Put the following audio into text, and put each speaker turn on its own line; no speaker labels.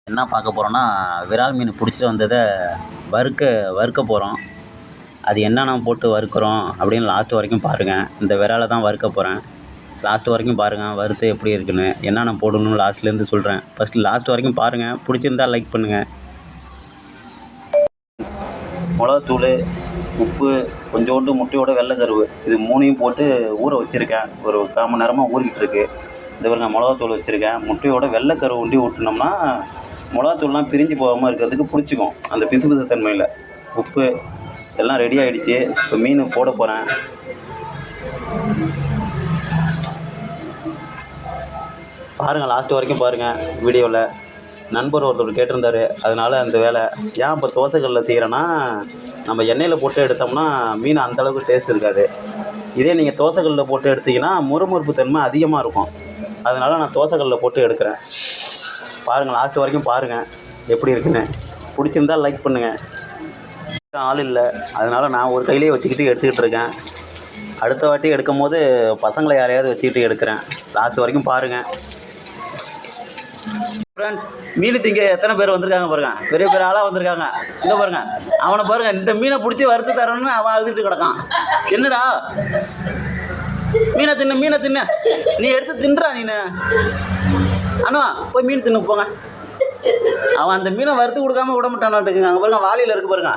என்ன பார்க்க போகிறோன்னா, விரால் மீன் பிடிச்சிட்டு வந்ததை வறுக்க போகிறோம். அது என்னென்ன போட்டு வறுக்கிறோம் அப்படின்னு லாஸ்ட் வரைக்கும் பாருங்கள். இந்த விராலை தான் வறுக்க போகிறேன். லாஸ்ட் வரைக்கும் பாருங்கள், வறுத்து எப்படி இருக்குன்னு, என்னென்ன போடணும்னு லாஸ்ட்லேருந்து சொல்கிறேன். ஃபஸ்ட்டு லாஸ்ட் வரைக்கும் பாருங்கள். பிடிச்சிருந்தா லைக் பண்ணுங்கள். மிளகாத்தூள், உப்பு, கொஞ்சோண்டு முட்டையோட வெள்ளைக்கருவு, இது 3யும் போட்டு ஊற வச்சுருக்கேன். ஒரு 1/4 மணி நேரமாக ஊறிக்கிட்டு இருக்கு. இந்த பாருங்க, மிளகாத்தூள் வச்சுருக்கேன். முட்டையோட வெள்ளைக்கருவு உண்டி விட்டுனோம்னா மிளகாத்தூள்லாம் பிரிஞ்சு போகாமல் இருக்கிறதுக்கு பிடிச்சிக்கும், அந்த பிசுபிசு தன்மையில். உப்பு எல்லாம் ரெடி ஆகிடுச்சு. இப்போ மீன் போட போகிறேன். பாருங்கள், லாஸ்ட் வரைக்கும் பாருங்கள் வீடியோவில். நண்பர் ஒருத்தர் கேட்டிருந்தார், அதனால் அந்த வேலை. ஏன் இப்போ தோசைக்கல்லில் செய்கிறேன்னா, நம்ம எண்ணெயில் போட்டு எடுத்தோம்னா மீன் அந்தளவுக்கு டேஸ்ட் இருக்காது. இதே நீங்கள் தோசைக்கல்லில் போட்டு எடுத்திங்கன்னா முறுமுறுப்பு தன்மை அதிகமாக இருக்கும். அதனால் நான் தோசைக்கல்லில் போட்டு எடுக்கிறேன். பாருங்கள், லாஸ்ட் வரைக்கும் பாருங்கள் எப்படி இருக்குன்னு. பிடிச்சிருந்தா லைக் பண்ணுங்கள். ஆள் இல்லை, அதனால் நான் ஒரு கையிலே வச்சுக்கிட்டு எடுத்துக்கிட்டு இருக்கேன். அடுத்த வாட்டி எடுக்கும் போது பசங்களை யாரையாவது வச்சுக்கிட்டு எடுக்கிறேன். லாஸ்ட் வரைக்கும் பாருங்கள். ஃப்ரெண்ட்ஸ், மீன் திங்க எத்தனை பேர் வந்திருக்காங்க பாருங்கள். பெரிய பெரிய ஆளாக வந்திருக்காங்க. இங்கே பாருங்கள், அவனை பாருங்கள். இந்த மீனை பிடிச்சி வறுத்து தரணும்னு அவன் அழுதுகிட்டு கிடக்கான். என்னடா மீனை தின்னு நீ எடுத்து தின்றா நீனு. அண்ணா போய் மீன் தின்னு போங்க. அவன் அந்த மீனை வறுத்து கொடுக்காம விட மாட்டானாட்டுக்குங்க. அங்கே பாருங்க, வாளியில் இருக்கு பாருங்க.